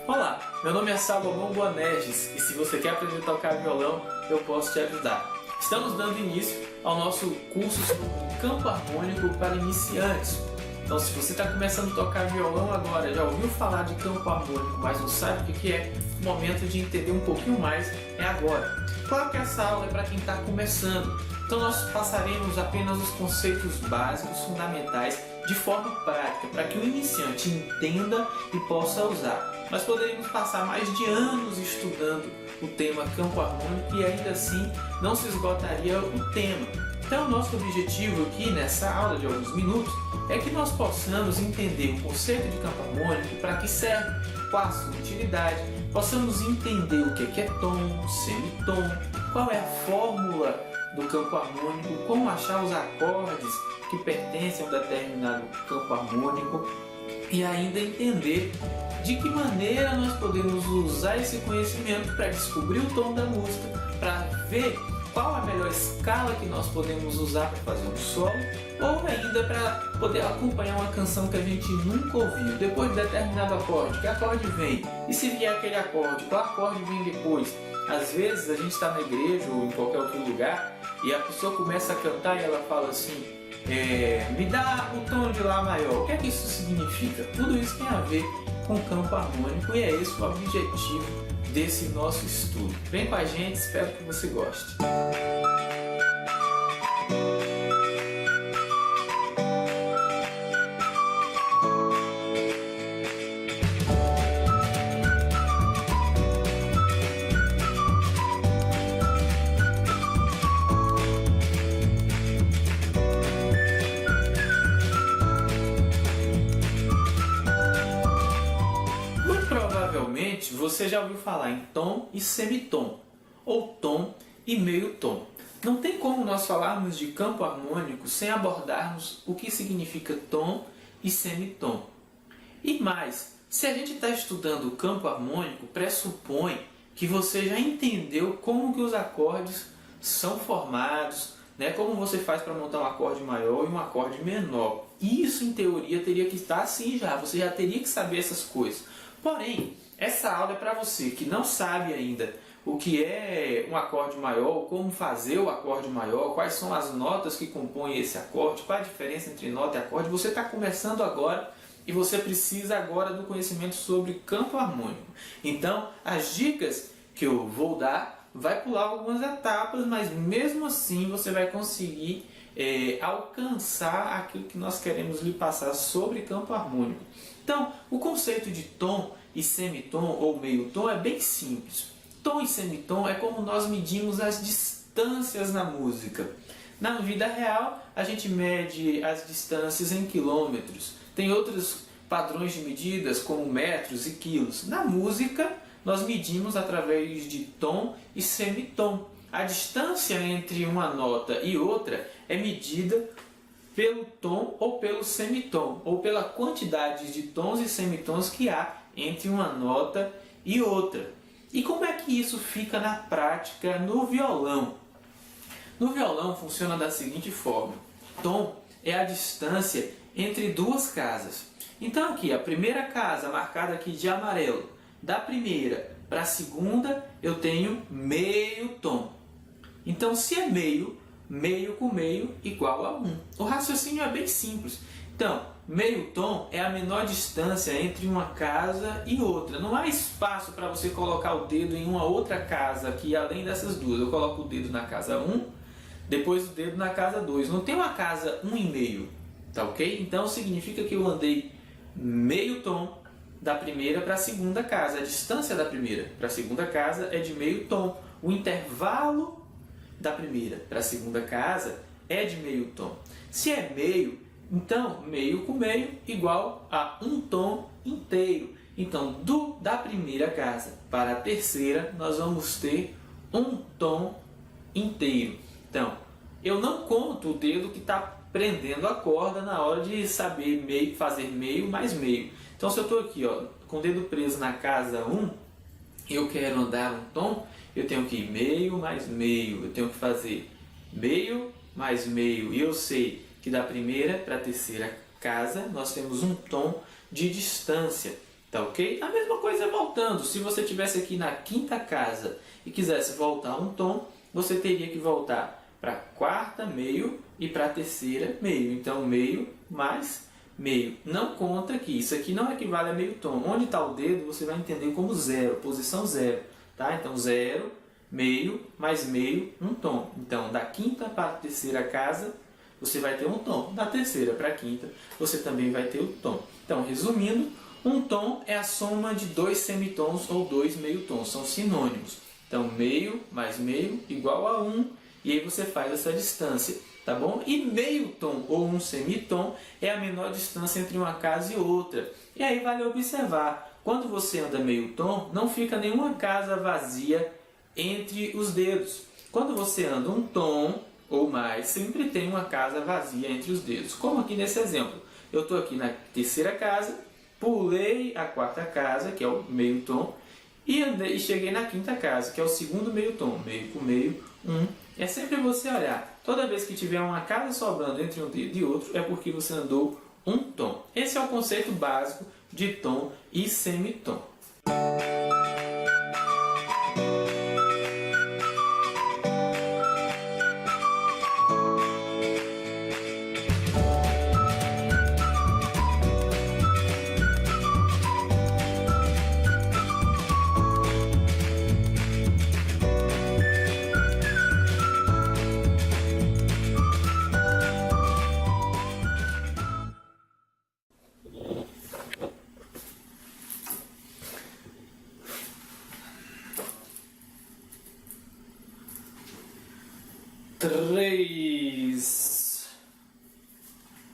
Olá, meu nome é Salomão Boanerges e se você quer aprender a tocar violão, eu posso te ajudar. Estamos dando início ao nosso curso sobre campo harmônico para iniciantes. Então, se você está começando a tocar violão agora, já ouviu falar de campo harmônico, mas não sabe o que é, o momento de entender um pouquinho mais é agora. Claro que essa aula é para quem está começando, então nós passaremos apenas os conceitos básicos, fundamentais, de forma prática, para que o iniciante entenda e possa usar. Nós poderíamos passar mais de anos estudando o tema campo harmônico e ainda assim não se esgotaria o tema. Então, nosso objetivo aqui nessa aula de alguns minutos é que nós possamos entender o conceito de campo harmônico, para que serve, qual a sua utilidade, possamos entender o que é tom, semitom, qual é a fórmula do campo harmônico, como achar os acordes que pertencem a um determinado campo harmônico e ainda entender de que maneira nós podemos usar esse conhecimento para descobrir o tom da música, para ver qual a melhor escala que nós podemos usar para fazer um solo, ou ainda para poder acompanhar uma canção que a gente nunca ouviu. Depois de determinado acorde, que acorde vem? E se vier aquele acorde, qual acorde vem depois? Às vezes a gente está na igreja ou em qualquer outro lugar e a pessoa começa a cantar e ela fala assim: me dá o tom de Lá maior. O que é que isso significa? Tudo isso tem a ver com o campo harmônico e é esse o objetivo desse nosso estudo. Vem com a gente, espero que você goste. Provavelmente você já ouviu falar em tom e semitom, ou tom e meio tom. Não tem como nós falarmos de campo harmônico sem abordarmos o que significa tom e semitom. E mais, se a gente está estudando o campo harmônico, pressupõe que você já entendeu como que os acordes são formados, né? Como você faz para montar um acorde maior e um acorde menor. Isso, em teoria, teria que estar assim já. Você já teria que saber essas coisas. Porém, essa aula é para você que não sabe ainda o que é um acorde maior, como fazer o acorde maior, quais são as notas que compõem esse acorde, qual a diferença entre nota e acorde. Você está começando agora e você precisa agora do conhecimento sobre campo harmônico. Então, as dicas que eu vou dar vai pular algumas etapas, mas mesmo assim você vai conseguir alcançar aquilo que nós queremos lhe passar sobre campo harmônico. Então, o conceito de tom e semitom ou meio tom é bem simples. Tom e semitom é como nós medimos as distâncias na música. Na vida real, a gente mede as distâncias em quilômetros. Tem outros padrões de medidas, como metros e quilos. Na música, nós medimos através de tom e semitom. A distância entre uma nota e outra é medida pelo tom ou pelo semitom, ou pela quantidade de tons e semitons que há entre uma nota e outra. E como é que isso fica na prática no violão? No violão funciona da seguinte forma: tom é a distância entre duas casas. Então aqui, a primeira casa marcada aqui de amarelo, da primeira para a segunda eu tenho meio tom. Então se é meio, meio com meio igual a 1. O raciocínio é bem simples. Então, meio tom é a menor distância entre uma casa e outra. Não há espaço para você colocar o dedo em uma outra casa aqui, além dessas duas. Eu coloco o dedo na casa 1, depois o dedo na casa 2. Não tem uma casa 1,5, tá ok? Então significa que eu andei meio tom da primeira para a segunda casa. A distância da primeira para a segunda casa é de meio tom. O intervalo da primeira para a segunda casa é de meio tom. Se é meio, então meio com meio igual a um tom inteiro. Então da primeira casa para a terceira nós vamos ter um tom inteiro. Então eu não conto o dedo que está prendendo a corda na hora de saber meio, fazer meio mais meio. Então se eu estou aqui com o dedo preso na casa 1, eu quero andar um tom, eu tenho que ir meio mais meio, eu tenho que fazer meio mais meio. E eu sei que da primeira para a terceira casa nós temos um tom de distância. Tá ok? A mesma coisa voltando. Se você estivesse aqui na quinta casa e quisesse voltar um tom, você teria que voltar para a quarta meio e para a terceira meio. Então, meio mais meio. Não conta aqui. Isso aqui não equivale a meio tom. Onde está o dedo, você vai entender como zero, posição zero. Tá? Então, zero, meio, mais meio, um tom. Então, da quinta para a terceira casa, você vai ter um tom. Da terceira para a quinta, você também vai ter o tom. Então, resumindo, um tom é a soma de dois semitons ou dois meio-tons. São sinônimos. Então, meio mais meio igual a 1. E aí você faz essa distância. Tá bom? E meio tom ou um semitom é a menor distância entre uma casa e outra. E aí vale observar, quando você anda meio tom, não fica nenhuma casa vazia entre os dedos. Quando você anda um tom ou mais, sempre tem uma casa vazia entre os dedos. Como aqui nesse exemplo. Eu estou aqui na terceira casa, pulei a quarta casa, que é o meio tom, e cheguei na quinta casa, que é o segundo meio tom. Meio com meio, um. É sempre você olhar. Toda vez que tiver uma casa sobrando entre um dedo e outro, é porque você andou um tom. Esse é o conceito básico de tom e semitom. Três.